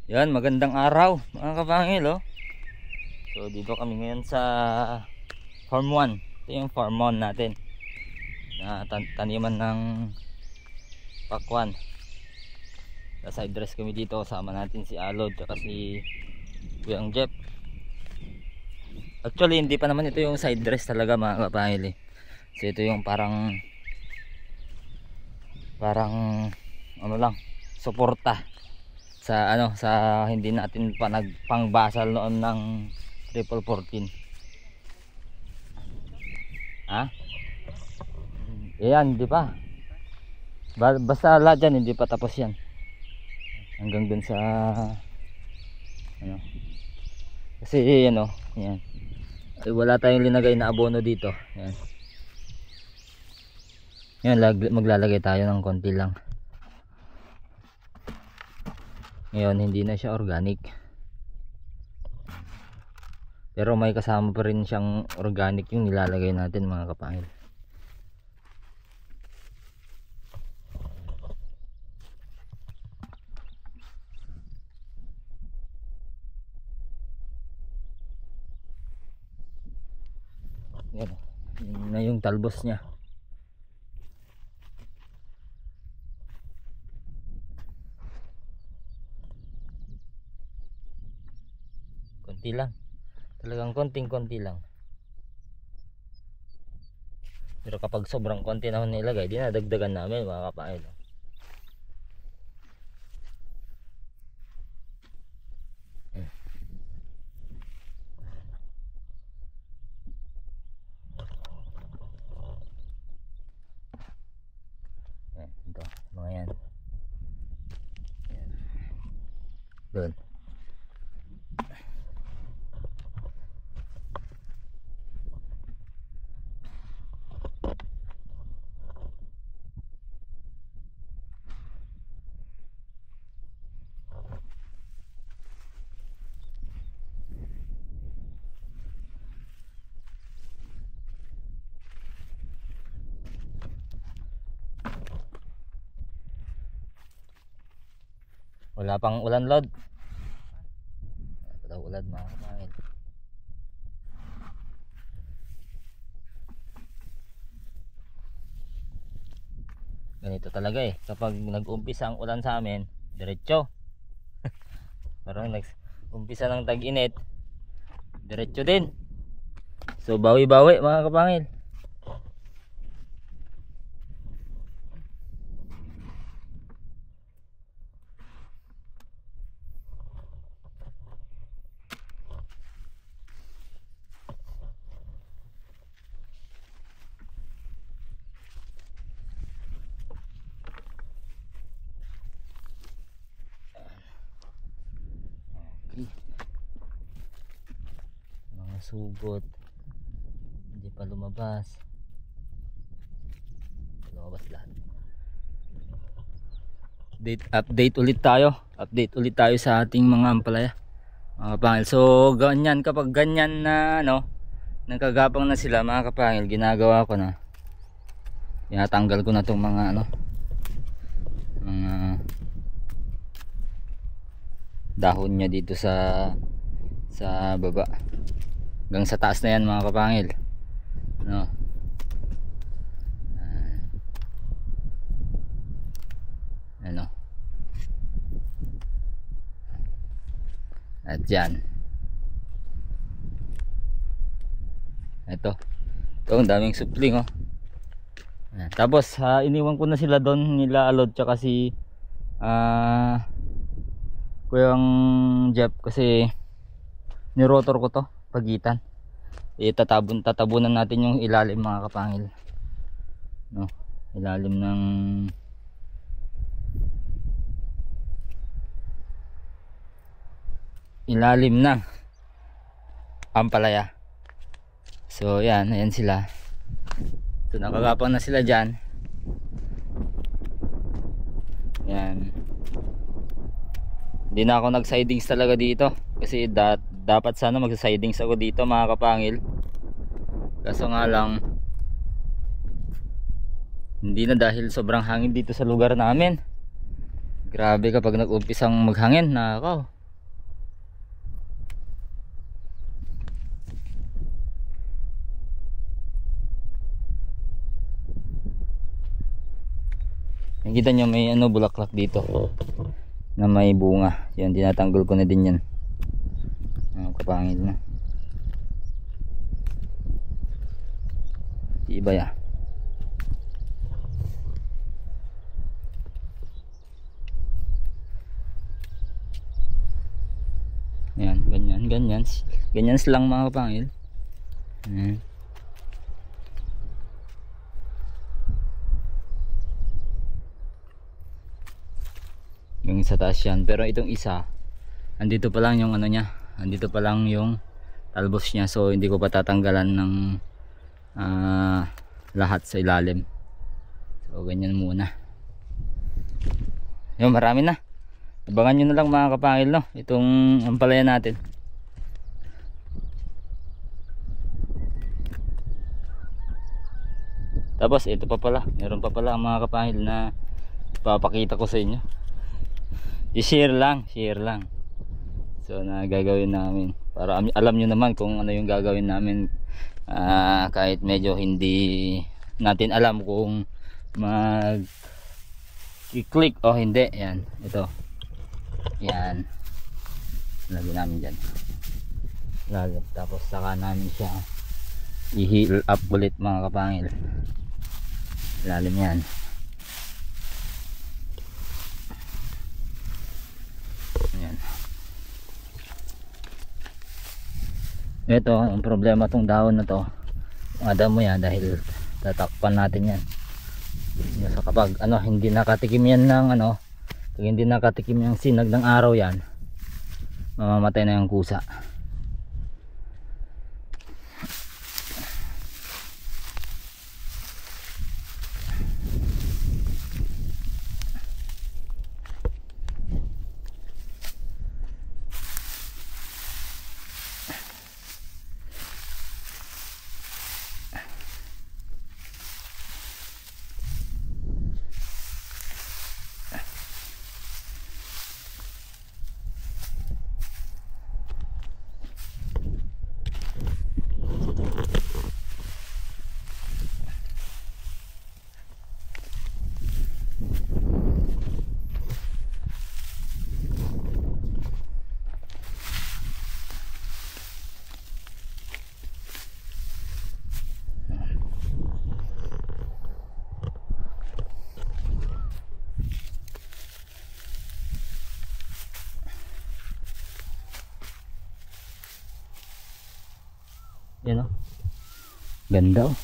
Yan, magandang araw mga kapangil, oh. So dito kami ngayon sa Farm 1. Ito yung Farm 1 natin na taniman ng pakwan. Sa side dress kami dito, kasama natin si Alod at si Kuyang Jeff. Actually hindi pa naman ito yung side dress talaga mga kapangil, eh. So ito yung parang ano lang, suporta sa sa hindi natin pa nagpangbasal noon ng triple 14. Ha? Ayan, di pa. Basta lahat dyan, hindi pa tapos yan. Hanggang dun sa ano. Kasi yan. Ay, wala tayong linagay na abono dito. Yan. Yan, maglalagay tayo ng konti lang. Ngayon, hindi na siya organic. Pero may kasama pa rin siyang organic yung nilalagay natin mga kapangil. Yan na yung talbos niya. Konti lang. Talagang konting-konti lang. Pero kapag sobrang konti na nilagay, dinadagdagan namin mga kapangil. Ito, mga yan. Doon. Wala pang ulan, Lord. Wala ulan mga kapangil. Ganito talaga eh. Kapag nag-umpisa ang ulan sa amin, diretso. Parang nag-umpisa ng tag-init, diretso din. So bawi-bawi mga kapangil. Mga sugot hindi pa lumabas lahat. Update ulit tayo sa ating mga ampalaya mga kapangil. So ganyan, kapag ganyan na nagkagapang na sila mga kapangil, ginagawa ko na, tinatanggal ko na itong mga mga dahon niya dito sa baba hanggang sa taas na yan mga kapangil, at yan, ito ang daming supling, tapos iniwan ko na sila doon, nila Alod tsaka si Kuyang Jeff, kasi nirotor ko to pagitan. Tatabunan natin yung ilalim mga kapangil, ilalim ng ampalaya. So ayan sila. So nakagapang na sila dyan. Yan. Hindi na ako nag-sidings talaga dito kasi dapat sana mag-sidings ako dito mga kapangil. Kaso nga lang hindi na, dahil sobrang hangin dito sa lugar namin. Grabe kapag nag-umpisang maghangin, nako, Nakita nyo may ano, bulaklak dito na may bunga. Yan, tinatanggal ko na din yan. Kapangil na. Iba ya. Yan, ganyan silang mga kapangil. Yan. Yung sa taas yan, pero itong isa andito pa lang yung ano niya, andito pa lang yung talbos niya, so hindi ko pa tatanggalan ng lahat sa ilalim. So ganyan muna. Yung marami na. Abangan nyo na lang mga kapangil, no, itong ampalaya natin. Tapos ito pa pala, meron pa pala mga kapangil na papakita ko sa inyo. I-share lang. So na gagawin namin para alam nyo naman kung ano yung gagawin namin, kahit medyo hindi natin alam kung mag i-click o hindi. Yan, ito. Yan, lagyan namin dyan. Tapos saka namin siya i-heal up ulit mga kapangil. Lalim yan. Yan. Ito ang problema tong dahon na to, ada mo yan, dahil tatakpan natin yan. So kapag ano, hindi nakatikim yan ng ano, pag hindi nakatikim yung sinag ng araw yan, mamamatay na yung kusa. Yan o, ganda o.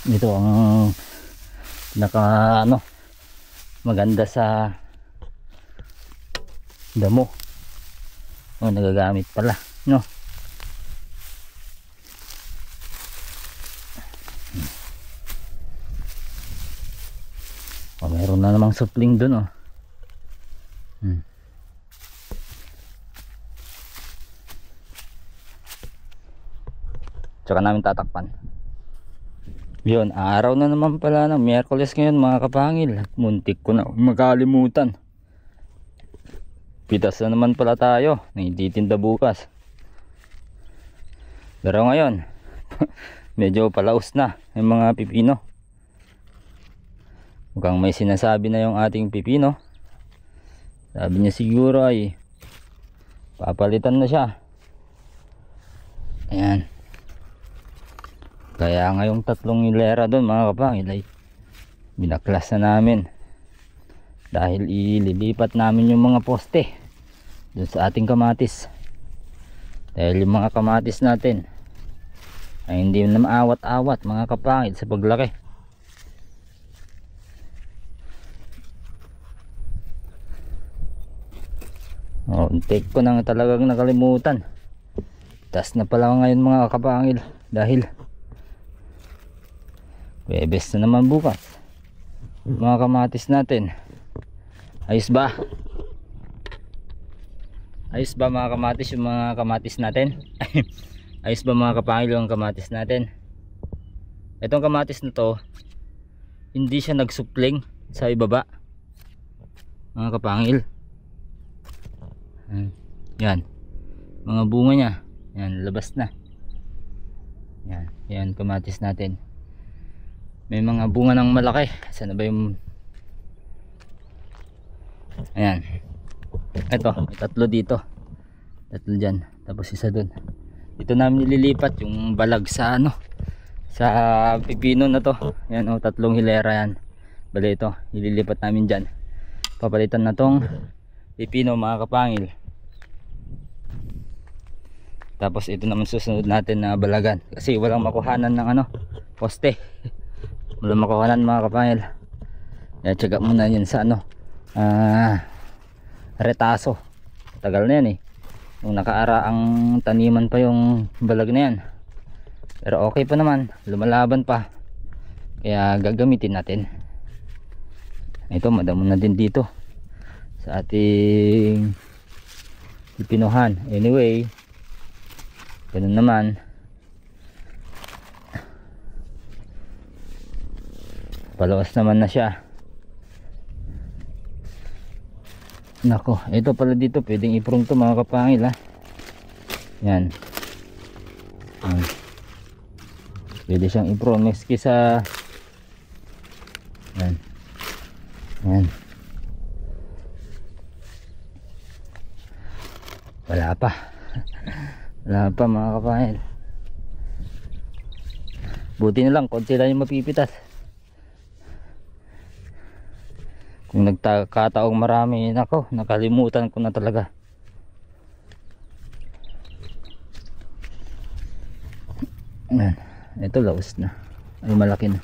Ito ang ano, maganda sa damo. Oh, nagagamit pala, no? Oh, meron na namang supling dun, oh. Tsaka namin tatakpan. Yun, araw na naman pala ng Miyerkules ngayon mga kapangil. Muntik ko na makalimutan. Pitas na naman pala tayo, nagtitinda bukas. Pero ngayon medyo palaos na yung mga pipino. Mukhang may sinasabi na yung ating pipino. Sabi niya siguro ay papalitan na siya. Ayan. Kaya ngayong 3 hilera doon mga kapangil ay binaklas na namin. Dahil ililipat namin yung mga poste doon sa ating kamatis. Dahil yung mga kamatis natin ay hindi na maawat-awat mga kapangil sa paglaki. Oh, take ko nang talagang nakalimutan. Tas na pala ngayon mga kapangil dahil Webes na naman bukas. Mga kamatis natin. Ayos ba? Ayos ba mga kamatis yung mga kamatis natin? Ayos ba mga kapangil yung kamatis natin? Itong kamatis na to, hindi siya nagsupling sa ibaba mga kapangil. Yan mga bunga niya, yan labas na. Yan kamatis natin, may mga bunga ng malaki. Saan na ba yung, ayan, ito may tatlo dito, tatlo dyan, tapos isa dun. Ito namin nililipat yung balag sa ano, sa pipino na to. Yan o, tatlong hilera yan. Bali ito ililipat namin dyan, papalitan na tong pipino mga kapangil. Tapos ito naman susunod natin na balagan, kasi walang makuhanan ng ano, poste. Walang makuhanan mga kapangil. Kaya tsaga muna yun sa ano, retaso. Tagal na yan eh, nung nakaaraang taniman pa yung balag na yan. Pero okay pa naman, lumalaban pa, kaya gagamitin natin. Ito madamo na din dito sa ating pipinuhan. Anyway, ganun naman. Palawas naman na siya. Nako, ito pala dito pwedeng iprong to mga kapangil ha. Yan. Pwede siyang iprong meski sa yan. Yan. Wala pa. Wala pa mga kapangil. Buti na lang konti lang yung mapipitas. Kung nagkataong marami, nako, nakalimutan ko na talaga. Ayan. Ito laos na, ay malaki na.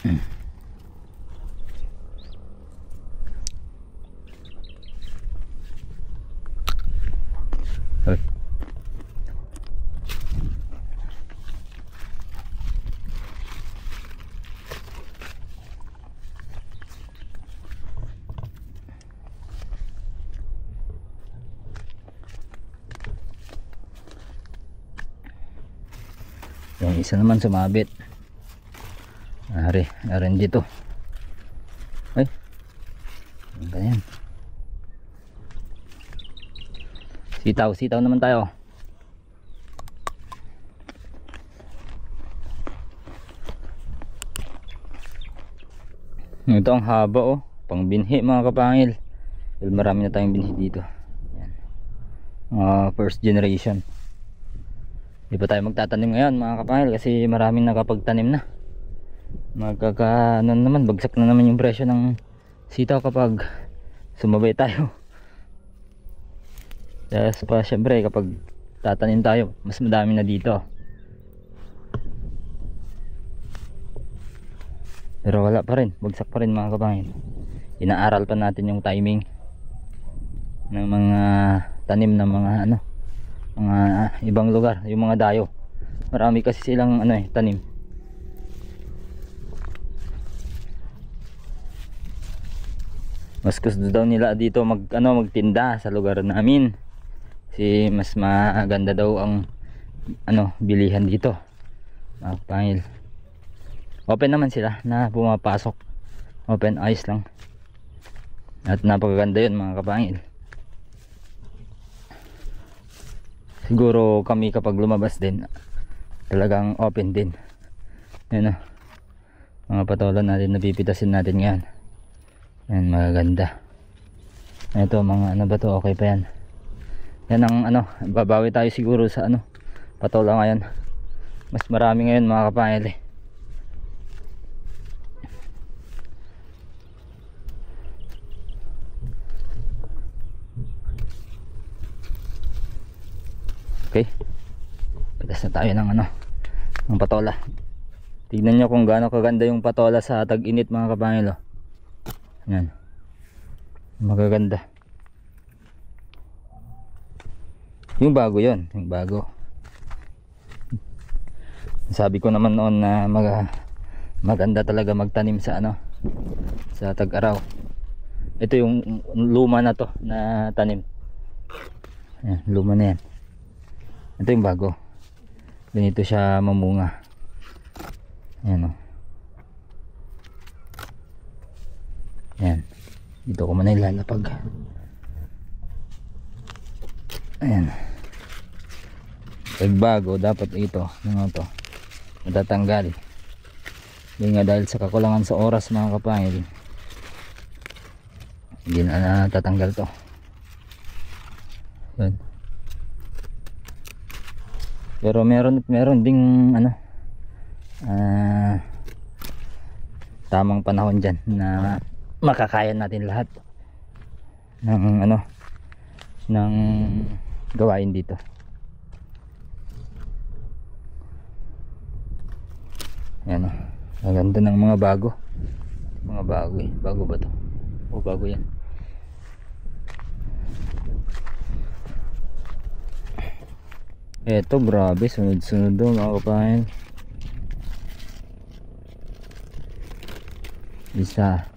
Ay. Yung isa naman sumabit. Ari dito. Ay, ano ba yan? Sitaw naman tayo. Ito ang haba oh, pang binhi mga kapangil. Well, marami na tayong binhi dito. Yan. First generation. Di pa tayo magtatanim ngayon mga kapangil, kasi maraming nakapagtanim na. Ano naman, bagsak na naman yung presyo ng sitaw kapag sumabay tayo. Kaya pa syempre kapag tatanim tayo, mas madami na dito. Pero wala pa rin, bagsak pa rin mga kapangil. Inaaral pa natin yung timing ng mga tanim ng mga ano, mga ibang lugar, yung mga dayo. Marami kasi silang ano tanim. Mas gusto daw nila dito magtinda sa lugar namin, kasi mas maganda daw ang bilihan dito mga kapangil. Open naman sila na pumapasok, open eyes lang, at napakaganda yun mga kapangil. Siguro kami kapag lumabas din talagang open din. Yan o, mga patola natin napipitasin natin ngayon. Yan, magaganda. Ito mga ano ba to, okay pa yan. Yan ang babawi tayo siguro sa patola ngayon. Mas marami ngayon mga kapangil eh. Okay, pitas na tayo ng patola. Tignan nyo kung gaano kaganda yung patola sa tag-init mga kapangil oh. Yan, magaganda. Yung bago yon, yung bago. Sabi ko naman noon na maganda talaga magtanim sa sa tag-araw. Ito yung luma na to na tanim. Yan, luma na yan. Ito yung bago. Ganito siya mamunga. Ayan o. Ayan. Dito ko muna ilalapag. Ayan. Pag bago, dapat ito, ano to, matatanggal. Yun nga, dahil sa kakulangan sa oras mga kapangil, hindi na natatanggal to. Yun. Pero meron ding ano, tamang panahon dyan na makakaya natin lahat ng ano, ng gawain dito. Yan o, ang ganda ng mga bago eh. Bago ba to? O bago yan. Eto, grabe, sunod-sunod doon mga kapangil. Isa,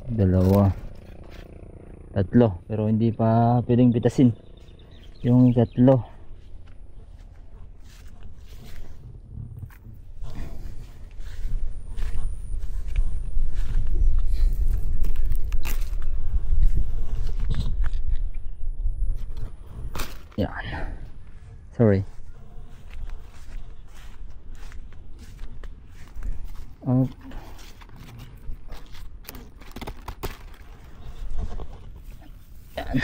dalawa, tatlo, pero hindi pa pwedeng pitasin yung tatlo. Yan, sorry. Oh. Yan.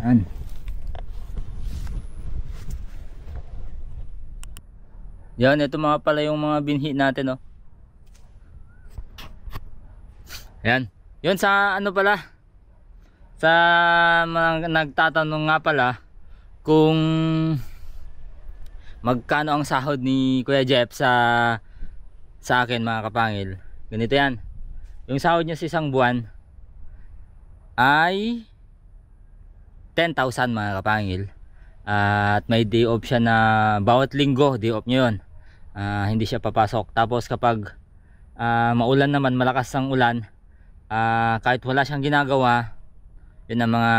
Ayan. Yan, ito mga pala yung mga binhi natin, oh. Yan. Yun sa ano pala, sa mga nagtatanong nga pala kung magkano ang sahod ni Kuya Jeff sa akin mga kapangil. Ganito yan. Yung sahod niya sa isang buwan ay 10,000 mga kapangil. At may day off siya na bawat linggo, day off niya yun. Hindi siya papasok. Tapos kapag maulan naman, malakas ang ulan, kahit wala siyang ginagawa, yun ang mga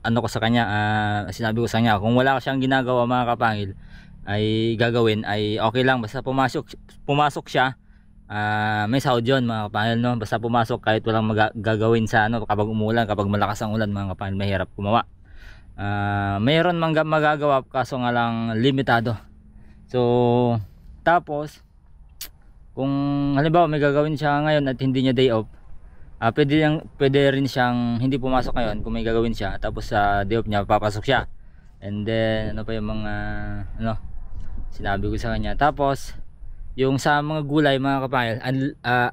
ano ko sa kanya, sinabi ko sa kanya, kung wala siyang ginagawa mga kapangil ay gagawin ay okay lang, basta pumasok siya, may sahod yun mga kapangil, no? Basta pumasok kahit walang gagawin sa ano, kapag umulan, kapag malakas ang ulan mga kapangil, mahirap gumawa. Mayroon mang magagawa, kaso nga lang limitado. So tapos kung halimbawa may gagawin siya ngayon at hindi niya day off, pwede rin siyang hindi pumasok ngayon kung may gagawin siya, tapos sa day off niya papasok siya. And then ano pa yung mga ano sinabi ko sa kanya. Tapos yung sa mga gulay mga kapangil,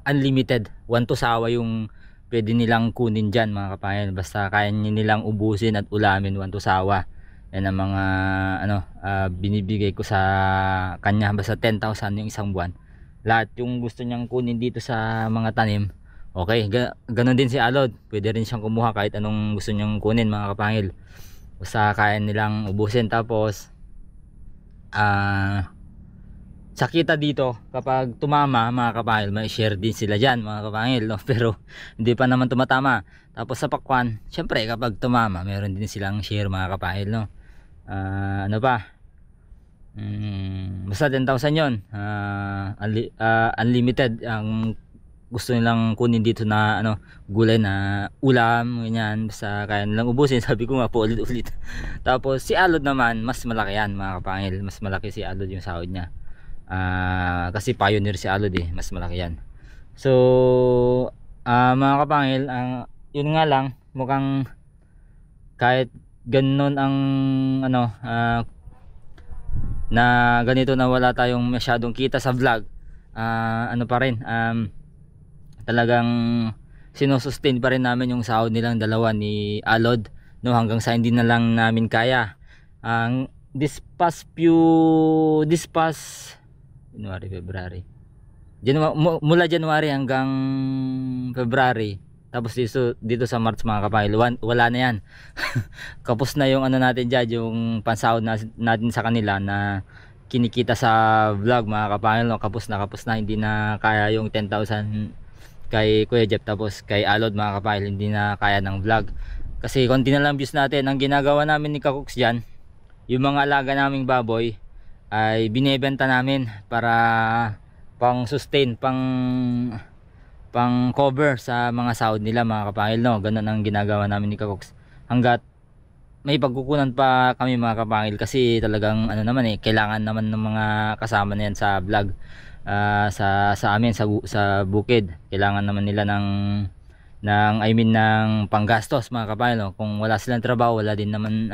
unlimited, 1 to sawa yung pwede nilang kunin dyan mga kapangil, basta kaya nilang ubusin at ulamin 1 to sawa. Yan ang mga binibigay ko sa kanya, basta 10,000 yung isang buwan. Lahat yung gusto niyang kunin dito sa mga tanim, okay. Ganon din si Alod, pwede rin siyang kumuha kahit anong gusto niyang kunin mga kapangil, basta kaya nilang ubusin. Tapos sa kita dito, kapag tumama mga kapangil, may share din sila dyan mga kapangil, no? Pero hindi pa naman tumatama. Tapos sa pakwan, syempre kapag tumama, meron din silang share mga kapangil, no? Ano pa, basta 10,000 yun. Unlimited ang gusto nilang kunin dito na ano, gulay na ulam, ganyan, basta kaya nilang ubusin. Sabi ko nga po ulit. Tapos si Alod naman, mas malaki yan mga kapangil, mas malaki si Alod yung sahod niya. Kasi pioneer si Alod eh, mas malaki yan. So mga kapangil, yun nga lang, mukhang kahit ganun ang ano, na ganito na wala tayong masyadong kita sa vlog, ano pa rin, talagang sinusustain pa rin namin yung sahod nilang dalawa ni Alod, no, hanggang sa hindi na lang namin kaya. This past January, February, mula January hanggang February, tapos dito sa March mga kapangil, wala na yan. Kapos na yung ano natin dyan, yung pansahod natin sa kanila na kinikita sa vlog mga kapangil, no? Kapos na, hindi na kaya yung 10,000 kay Kuya Jeff, tapos kay Alod mga kapangil, hindi na kaya ng vlog. Kasi konti na lang views natin. Ang ginagawa namin ni Kakuks dyan, yung mga alaga naming baboy, ay binebenta namin para pang sustain, pang cover sa mga sahod nila mga kapangil, no. Ganun ang ginagawa namin ni Kakoks hanggat may pagkukunan pa kami mga kapangil, kasi talagang ano naman kailangan naman ng mga kasama na yan sa vlog, sa amin sa bukid. Kailangan naman nila ng ng panggastos mga kapangil, no. Kung wala silang trabaho, wala din naman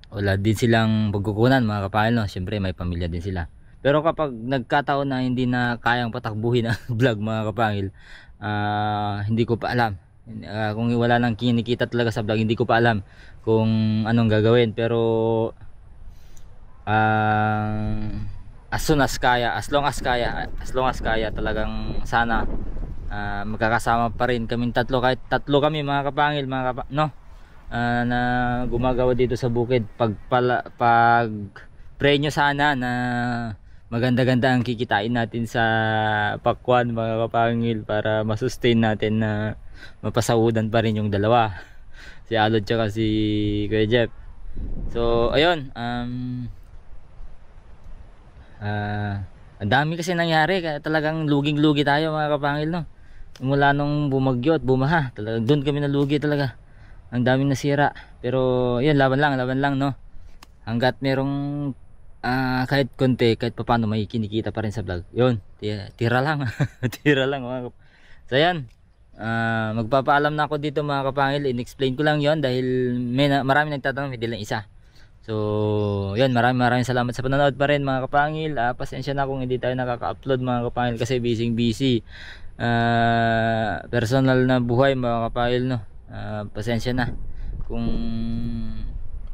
wala din silang pagkukunan mga kapangil, no. Siyempre may pamilya din sila. Pero kapag nagkataon na hindi na kayang patakbuhin ang vlog mga kapangil, hindi ko pa alam. Kung wala nang kinikita talaga sa vlog, hindi ko pa alam kung anong gagawin. Pero as soon as kaya, as long as kaya talagang sana magkakasama pa rin kaming tatlo, kahit tatlo kami mga kapangil, no, na gumagawa dito sa bukid. Pag pray nyo sana na maganda-ganda ang kikitain natin sa pakwan mga kapangil, para masustain natin na mapasahudan pa rin yung dalawa, si Alod tsaka si Kuya Jeff. So ayun, ang dami kasi nangyari, kaya talagang luging-lugi tayo mga kapangil, no. Mula nung bumagyo at bumaha, talagang doon kami nalugi talaga. Ang daming nasira, pero yun, laban lang, no. Hanggat merong kahit konti, kahit papaano may kinikita pa rin sa vlog, yun, tira lang. Tira lang mga so yan, magpapaalam na ako dito mga kapangil. In-explain ko lang yon dahil marami nagtatanong, hindi lang isa. So yun, maraming salamat sa panonood pa rin mga kapangil. Pasensya na kung hindi tayo nakaka-upload mga kapangil, kasi busy personal na buhay mga kapangil, no. Pasensya na kung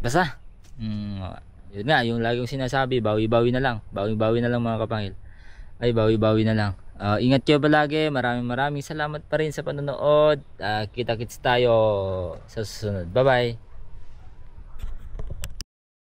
basta yun nga, yung laging sinasabi, bawi-bawi na lang mga kapangil, ay bawi-bawi na lang. Ingat kayo palagi. Maraming salamat pa rin sa panonood. Kita-kits tayo sa susunod. Bye bye.